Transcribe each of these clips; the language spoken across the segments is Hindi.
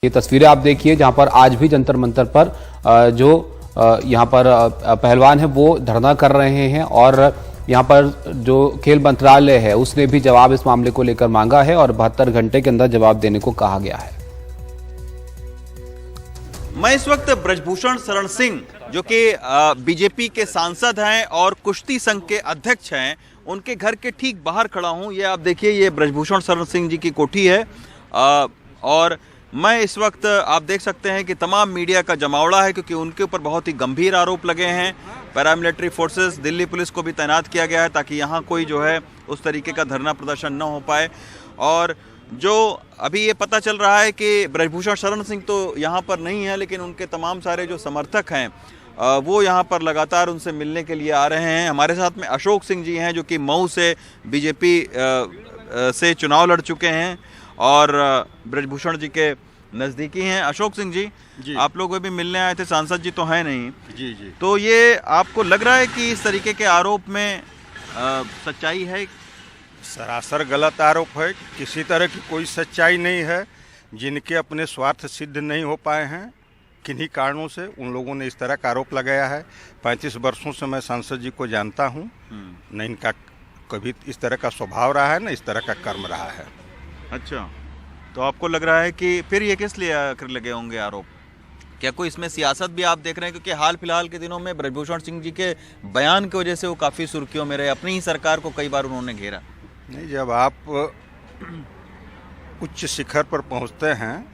ये तस्वीरें आप देखिए जहां पर आज भी जंतर मंतर पर जो यहां पर पहलवान है वो धरना कर रहे हैं और यहां पर जो खेल मंत्रालय है उसने भी जवाब इस मामले को लेकर मांगा है और 72 घंटे के अंदर जवाब देने को कहा गया है। मैं इस वक्त ब्रजभूषण शरण सिंह जो कि बीजेपी के सांसद हैं और कुश्ती संघ के अध्यक्ष हैं, उनके घर के ठीक बाहर खड़ा हूं। ये आप देखिए, ये ब्रजभूषण शरण सिंह जी की कोठी है और मैं इस वक्त आप देख सकते हैं कि तमाम मीडिया का जमावड़ा है क्योंकि उनके ऊपर बहुत ही गंभीर आरोप लगे हैं। पैरामिलिट्री फोर्सेस, दिल्ली पुलिस को भी तैनात किया गया है ताकि यहाँ कोई जो है उस तरीके का धरना प्रदर्शन न हो पाए। और जो अभी ये पता चल रहा है कि ब्रजभूषण शरण सिंह तो यहाँ पर नहीं है, लेकिन उनके तमाम सारे जो समर्थक हैं वो यहाँ पर लगातार उनसे मिलने के लिए आ रहे हैं। हमारे साथ में अशोक सिंह जी हैं जो कि मऊ से बीजेपी से चुनाव लड़ चुके हैं और ब्रजभूषण जी के नज़दीकी हैं। अशोक सिंह जी, आप लोग भी मिलने आए थे, सांसद जी तो हैं नहीं। जी। तो ये आपको लग रहा है कि इस तरीके के आरोप में सच्चाई है? सरासर गलत आरोप है। किसी तरह की कोई सच्चाई नहीं है। जिनके अपने स्वार्थ सिद्ध नहीं हो पाए हैं, किन्हीं कारणों से उन लोगों ने इस तरह का आरोप लगाया है। 35 वर्षों से मैं सांसद जी को जानता हूँ, न इनका कभी इस तरह का स्वभाव रहा है, न इस तरह का कर्म रहा है। अच्छा, तो आपको लग रहा है कि फिर ये किस लिए कर लगे होंगे आरोप? क्या कोई इसमें सियासत भी आप देख रहे हैं? क्योंकि हाल फिलहाल के दिनों में ब्रजभूषण सिंह जी के बयान की वजह से वो काफ़ी सुर्खियों में रहे, अपनी ही सरकार को कई बार उन्होंने घेरा। नहीं, जब आप उच्च शिखर पर पहुंचते हैं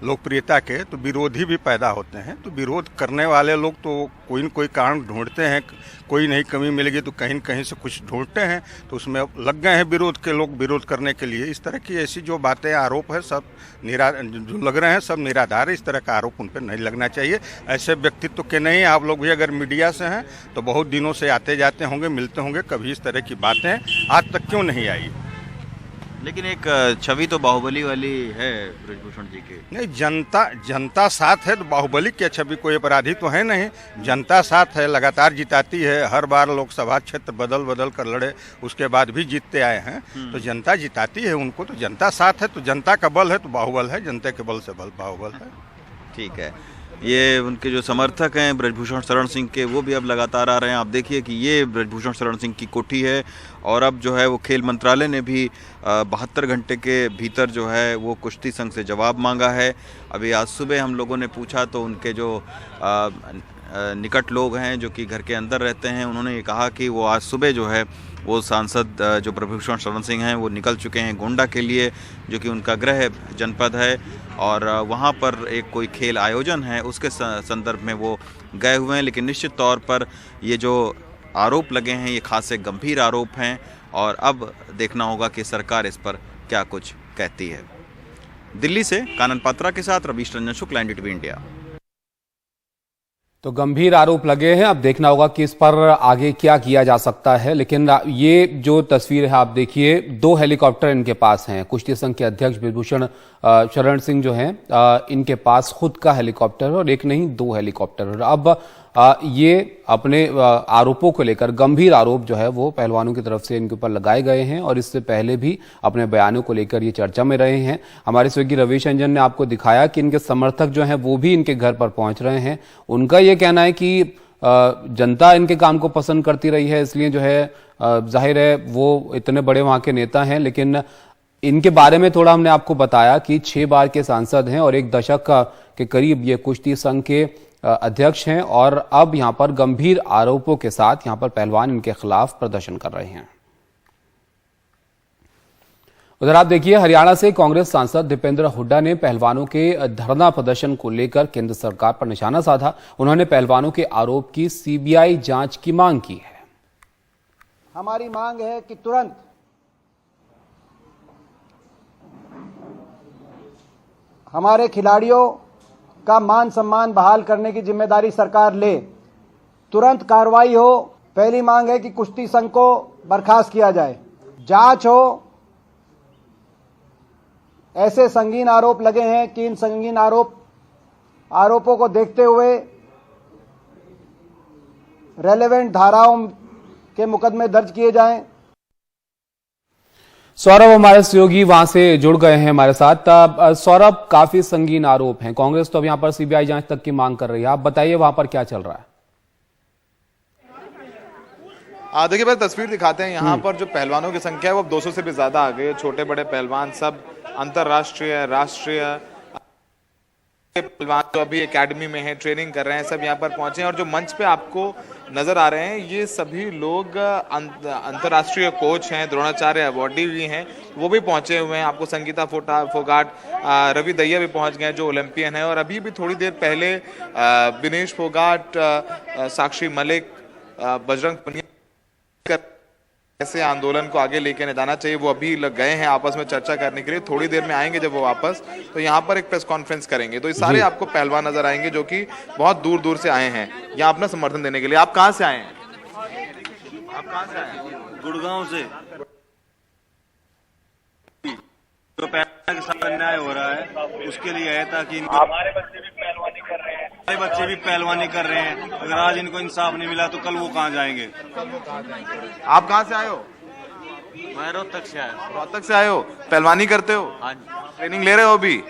लोकप्रियता के, तो विरोधी भी पैदा होते हैं। तो विरोध करने वाले लोग तो कोई न कोई कारण ढूंढते हैं, कोई नहीं कमी मिलेगी तो कहीं न कहीं से कुछ ढूंढते हैं, तो उसमें लग गए हैं विरोध के लोग विरोध करने के लिए। इस तरह की ऐसी जो बातें आरोप है सब जो लग रहे हैं सब निराधार है। इस तरह का आरोप उन पर नहीं लगना चाहिए। ऐसे व्यक्तित्व के नहीं। आप लोग भी अगर मीडिया से हैं तो बहुत दिनों से आते जाते होंगे, मिलते होंगे, कभी इस तरह की बातें आज तक क्यों नहीं आई? लेकिन एक छवि तो बाहुबली वाली है ब्रजभूषण जी की। नहीं, जनता साथ है तो बाहुबली की छवि कोई अपराधी तो है नहीं। जनता साथ है, लगातार जिताती है। हर बार लोकसभा क्षेत्र बदल कर लड़े, उसके बाद भी जीतते आए हैं। तो जनता जिताती है उनको, तो जनता साथ है। तो जनता का बल है तो बाहुबल है, जनता के बल से बल बाहुबल है। ठीक है, ये उनके जो समर्थक हैं ब्रजभूषण शरण सिंह के, वो भी अब लगातार आ रहे हैं। आप देखिए कि ये ब्रजभूषण शरण सिंह की कोठी है और अब जो है वो खेल मंत्रालय ने भी 72 घंटे के भीतर जो है वो कुश्ती संघ से जवाब मांगा है। अभी आज सुबह हम लोगों ने पूछा तो उनके जो निकट लोग हैं जो कि घर के अंदर रहते हैं, उन्होंने ये कहा कि वो आज सुबह जो है वो सांसद जो ब्रजभूषण शरण सिंह हैं वो निकल चुके हैं गोंडा के लिए, जो कि उनका गृह जनपद है, और वहाँ पर एक कोई खेल आयोजन है उसके संदर्भ में वो गए हुए हैं। लेकिन निश्चित तौर पर ये जो आरोप लगे हैं ये खासे गंभीर आरोप हैं और अब देखना होगा कि सरकार इस पर क्या कुछ कहती है। दिल्ली से कानन पात्रा के साथ रवीश रंजन शुक्ला, NDTV इंडिया। तो गंभीर आरोप लगे हैं, अब देखना होगा कि इस पर आगे क्या किया जा सकता है। लेकिन ये जो तस्वीर है आप देखिए, 2 हेलीकॉप्टर इनके पास हैं। कुश्ती संघ के अध्यक्ष ब्रजभूषण शरण सिंह जो हैं, इनके पास खुद का हेलीकॉप्टर और एक नहीं 2 हेलीकॉप्टर। और अब ये अपने आरोपों को लेकर गंभीर आरोप जो है वो पहलवानों की तरफ से इनके ऊपर लगाए गए हैं और इससे पहले भी अपने बयानों को लेकर ये चर्चा में रहे हैं। हमारे सहयोगी रवीश रंजन ने आपको दिखाया कि इनके समर्थक जो हैं वो भी इनके घर पर पहुंच रहे हैं। उनका ये कहना है कि जनता इनके काम को पसंद करती रही है, इसलिए जो है जाहिर है वो इतने बड़े वहां के नेता हैं। लेकिन इनके बारे में थोड़ा हमने आपको बताया कि 6 बार के सांसद हैं और 1 दशक के करीब ये कुश्ती संघ के अध्यक्ष हैं और अब यहां पर गंभीर आरोपों के साथ यहां पर पहलवान इनके खिलाफ प्रदर्शन कर रहे हैं। उधर आप देखिए, हरियाणा से कांग्रेस सांसद दीपेंद्र हुड्डा ने पहलवानों के धरना प्रदर्शन को लेकर केंद्र सरकार पर निशाना साधा। उन्होंने पहलवानों के आरोप की CBI जांच की मांग की है। हमारी मांग है कि तुरंत हमारे खिलाड़ियों का मान सम्मान बहाल करने की जिम्मेदारी सरकार ले, तुरंत कार्रवाई हो। पहली मांग है कि कुश्ती संघ को बर्खास्त किया जाए, जांच हो। ऐसे संगीन आरोप लगे हैं कि इन संगीन आरोपों को देखते हुए रेलेवेंट धाराओं के मुकदमे दर्ज किए जाएं। सौरभ हमारे सहयोगी वहां से जुड़ गए हैं हमारे साथ। सौरभ, काफी संगीन आरोप हैं, कांग्रेस तो अब यहां पर सीबीआई जांच तक की मांग कर रही है, आप बताइए वहां पर क्या चल रहा है? देखिए, पहले तस्वीर दिखाते हैं। यहाँ पर जो पहलवानों की संख्या है वो 200 से भी ज्यादा आ गई है। छोटे बड़े पहलवान सब अंतरराष्ट्रीय, राष्ट्रीय पहलवान जो अभी एकेडमी में हैं, ट्रेनिंग कर रहे हैं, सब यहाँ पर पहुंचे हैं। और जो मंच पे आपको नजर आ रहे हैं ये सभी लोग अंतरराष्ट्रीय कोच हैं, द्रोणाचार्य अवार्डी भी हैं, वो भी पहुंचे हुए हैं। आपको संगीता फोगाट, रवि दहिया भी पहुंच गए हैं जो ओलंपियन है। और अभी भी थोड़ी देर पहले विनेश फोगाट, साक्षी मलिक, बजरंग पुनिया ऐसे आंदोलन को आगे लेके नहीं जाना चाहिए, वो अभी लग गए हैं आपस में चर्चा करने के लिए। थोड़ी देर में आएंगे जब वो वापस, तो यहाँ पर एक प्रेस कॉन्फ्रेंस करेंगे। तो ये सारे आपको पहलवान नजर आएंगे जो कि बहुत दूर दूर से आए हैं यहाँ अपना समर्थन देने के लिए। आप कहाँ से आए हैं? आप कहाँ से आए हैं? गुड़गांव से। जो पहलवान के साथ अन्याय हो रहा है उसके लिए है, ताकि हमारे बच्चे भी पहलवानी कर रहे हैं, अगर आज इनको इंसाफ नहीं मिला तो कल वो कहाँ जाएंगे? आप कहाँ से आए हो? मैं रोहतक से आया। रोहतक से आए हो, पहलवानी करते हो? हाँ, ट्रेनिंग ले रहे हो अभी?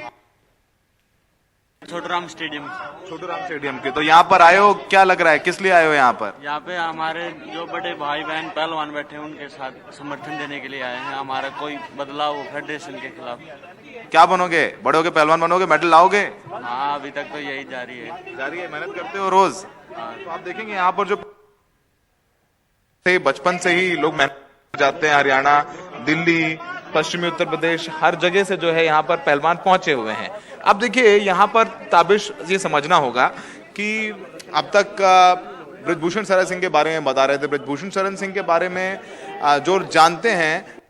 छोटूराम स्टेडियम। छोटूराम स्टेडियम के। तो यहाँ पर आए हो, क्या लग रहा है, किस लिए आए हो यहाँ पर? यहाँ पे हमारे जो बड़े भाई बहन पहलवान बैठे हैं उनके साथ समर्थन देने के लिए आए हैं। हमारा कोई बदलाव हो फेडरेशन के खिलाफ। क्या बनोगे? बड़े होके पहलवान बनोगे, मेडल लाओगे? हाँ, अभी तक तो यही जारी है। मेहनत करते हो रोज? तो आप देखेंगे यहाँ पर जो बचपन से ही लोग मेहनत जाते हैं, हरियाणा, दिल्ली, पश्चिमी उत्तर प्रदेश, हर जगह से जो है यहाँ पर पहलवान पहुंचे हुए हैं। अब देखिए यहाँ पर ताबिश ये समझना होगा कि अब तक ब्रजभूषण शरण सिंह के बारे में बता रहे थे। ब्रजभूषण शरण सिंह के बारे में जो जानते हैं,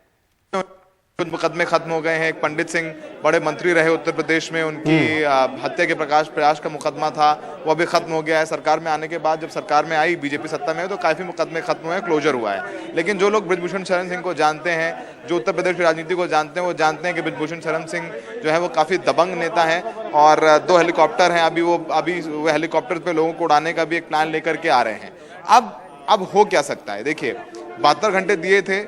कुछ मुकदमे खत्म हो गए हैं। एक पंडित सिंह बड़े मंत्री रहे उत्तर प्रदेश में, उनकी हत्या के प्रयास का मुकदमा था, वो भी खत्म हो गया है। सरकार में आने के बाद जब सरकार में आई, बीजेपी सत्ता में है, तो काफी मुकदमे खत्म हुए हैं, क्लोजर हुआ है। लेकिन जो लोग ब्रजभूषण शरण सिंह को जानते हैं, जो उत्तर प्रदेश की राजनीति को जानते हैं, वो जानते हैं कि ब्रजभूषण शरण सिंह जो है वो काफी दबंग नेता है। और 2 हेलीकॉप्टर हैं, अभी वो हेलीकॉप्टर पे लोगों को उड़ाने का भी एक प्लान लेकर के आ रहे हैं। अब हो क्या सकता है? देखिए, 72 घंटे दिए थे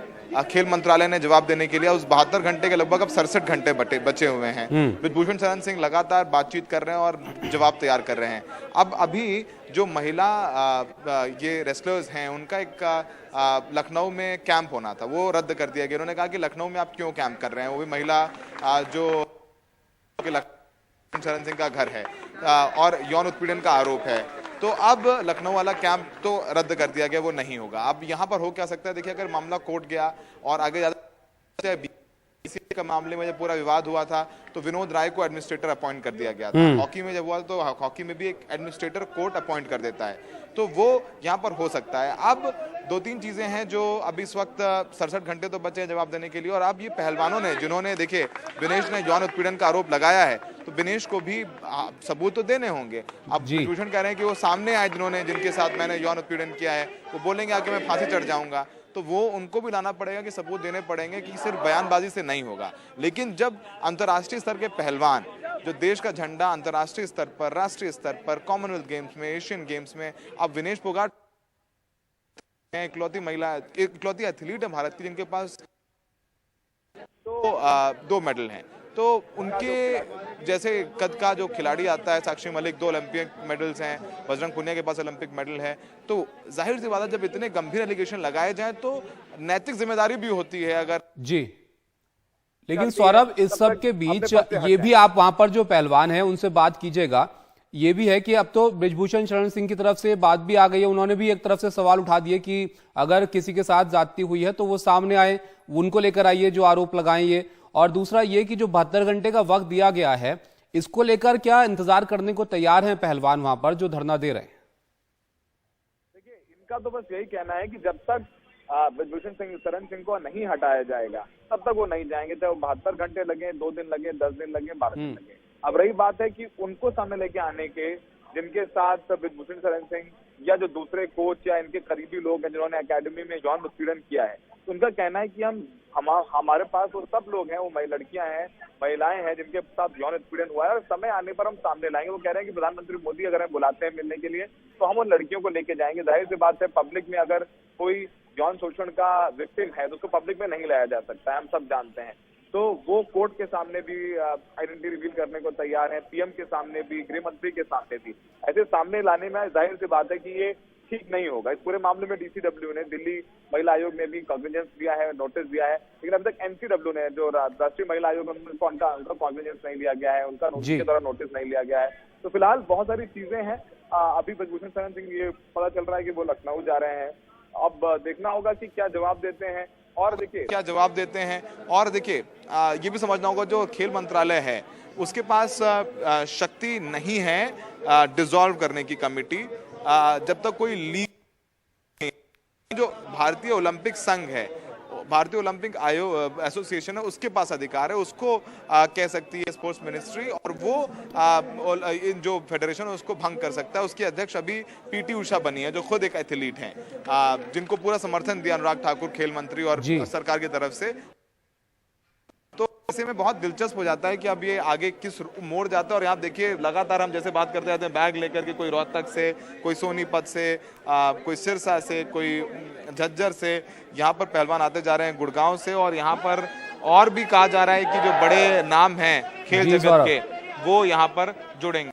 खेल मंत्रालय ने जवाब देने के लिए। उस 72 घंटे के लगभग अब 67 घंटे बचे हुए हैं। ब्रजभूषण शरण सिंह लगातार बातचीत कर रहे हैं और जवाब तैयार कर रहे हैं। अब अभी जो महिला ये रेसलर्स हैं, उनका एक लखनऊ में कैंप होना था, वो रद्द कर दिया गया। उन्होंने कहा कि लखनऊ में आप क्यों कैंप कर रहे हैं? वो भी महिला जो शरण सिंह का घर है और यौन उत्पीड़न का आरोप है। तो अब लखनऊ वाला कैंप तो रद्द कर दिया गया, वो नहीं होगा। अब यहाँ पर हो क्या सकता है? देखिए, अगर मामला कोर्ट गया और आगे ज्यादा बीसीसीआई का मामले में जब पूरा विवाद हुआ था तो विनोद राय को एडमिनिस्ट्रेटर अपॉइंट कर दिया गया था। हॉकी में जब हुआ तो हॉकी में भी एक एडमिनिस्ट्रेटर कोर्ट अपॉइंट कर देता है, तो वो यहाँ पर हो सकता है। अब 2-3 चीजें हैं जो अभी इस वक्त 67 घंटे तो बचे हैं जवाब देने के लिए। और अब ये पहलवानों ने, जिन्होंने, देखिए, विनेश ने यौन उत्पीड़न का आरोप लगाया है, तो विनेश को भी सबूत तो देने होंगे। अब ब्रजभूषण कह रहे हैं कि वो सामने आए जिनके साथ मैंने यौन उत्पीड़न किया है, वो बोलेंगे आके मैं फांसी चढ़ जाऊंगा, तो वो उनको भी लाना पड़ेगा कि सबूत देने पड़ेंगे कि सिर्फ बयानबाजी से नहीं होगा। लेकिन जब अंतर्राष्ट्रीय स्तर के पहलवान जो देश का झंडा अंतर्राष्ट्रीय स्तर पर, राष्ट्रीय स्तर पर, कॉमनवेल्थ गेम्स में, एशियन गेम्स में, अब विनेश फोगाट इकलौती एथलीट है भारत की जिनके पास तो 2 मेडल हैं। तो उनके जैसे कद का जो खिलाड़ी आता है, साक्षी मलिक, 2 ओलंपिक मेडल्स हैं, बजरंग पुनिया के पास ओलंपिक मेडल है, तो जाहिर सी बात है जब इतने गंभीर एलिगेशन लगाए जाएं तो नैतिक जिम्मेदारी भी होती है। अगर जी, लेकिन सौरभ, इस सब के बीच ये भी आप वहां पर जो पहलवान हैं उनसे बात कीजिएगा, ये भी है कि अब तो ब्रजभूषण शरण सिंह की तरफ से बात भी आ गई है। उन्होंने भी एक तरफ से सवाल उठा दिए कि अगर किसी के साथ ज्यादती हुई है तो वो सामने आए, उनको लेकर आइए जो आरोप लगाएं ये। और दूसरा ये कि जो 72 घंटे का वक्त दिया गया है, इसको लेकर क्या इंतजार करने को तैयार हैं पहलवान वहां पर जो धरना दे रहे हैं? देखिए, इनका तो बस यही कहना है कि जब तक ब्रजभूषण शरण सिंह को नहीं हटाया जाएगा तब तक वो नहीं जाएंगे, चाहे वो 72 घंटे लगे, 2 दिन लगे, 10 दिन लगे, 12 दिन लगे। अब रही बात है कि उनको सामने लेके आने के, जिनके साथ ब्रजभूषण शरण सिंह या जो दूसरे कोच या इनके करीबी लोग हैं जिन्होंने एकेडमी में यौन उत्पीड़न किया है, तो उनका कहना है कि हमारे पास वो सब लोग हैं, वो लड़कियां हैं, महिलाएं हैं जिनके साथ यौन उत्पीड़न हुआ है, और समय आने पर हम सामने लाएंगे। वो कह रहे हैं कि प्रधानमंत्री मोदी अगर हमें बुलाते हैं मिलने के लिए तो हम उन लड़कियों को लेके जाएंगे। जाहिर सी बात है, पब्लिक में अगर कोई यौन शोषण का विक्टिम है तो उसको पब्लिक में नहीं लाया जा सकता है, हम सब जानते हैं। तो वो कोर्ट के सामने भी आइडेंटिटी रिवील करने को तैयार है, पीएम के सामने भी, गृह मंत्री के सामने भी। ऐसे सामने लाने में जाहिर सी बात है कि ये ठीक नहीं होगा। इस पूरे मामले में डीसीडब्ल्यू ने, दिल्ली महिला आयोग ने भी कॉग्निजेंस दिया है, नोटिस दिया है, लेकिन अभी तक एनसीडब्ल्यू ने, जो राष्ट्रीय महिला आयोग है, उनका कॉग्निजेंस नहीं लिया गया है, उनका नोटिस के द्वारा नोटिस नहीं लिया गया है। तो फिलहाल बहुत सारी चीजें हैं। अभी ब्रजभूषण शरण सिंह, ये पता चल रहा है कि वो लखनऊ जा रहे हैं। अब देखना होगा कि क्या जवाब देते हैं। और देखिए क्या जवाब देते हैं। और देखिए ये भी समझना होगा, जो खेल मंत्रालय है उसके पास शक्ति नहीं है डिसॉल्व करने की कमेटी। जब तक कोई लीग, जो भारतीय ओलंपिक संघ है, भारतीय ओलंपिक आयोग एसोसिएशन है, उसके पास अधिकार है, उसको कह सकती है स्पोर्ट्स मिनिस्ट्री, और वो जो फेडरेशन है उसको भंग कर सकता है। उसकी अध्यक्ष अभी पीटी उषा बनी है, जो खुद एक एथलीट हैं, जिनको पूरा समर्थन दिया अनुराग ठाकुर खेल मंत्री और सरकार की तरफ से। तो ऐसे में बहुत दिलचस्प हो जाता है कि अब ये आगे किस मोड़ जाता है। और यहाँ देखिए लगातार हम जैसे बात करते जाते हैं, बैग लेकर के, कोई रोहतक से, कोई सोनीपत से, कोई सिरसा से, कोई झज्जर से, यहाँ पर पहलवान आते जा रहे हैं, गुड़गांव से। और यहाँ पर और भी कहा जा रहा है कि जो बड़े नाम हैं खेल जगत के, वो यहाँ पर जुड़ेंगे।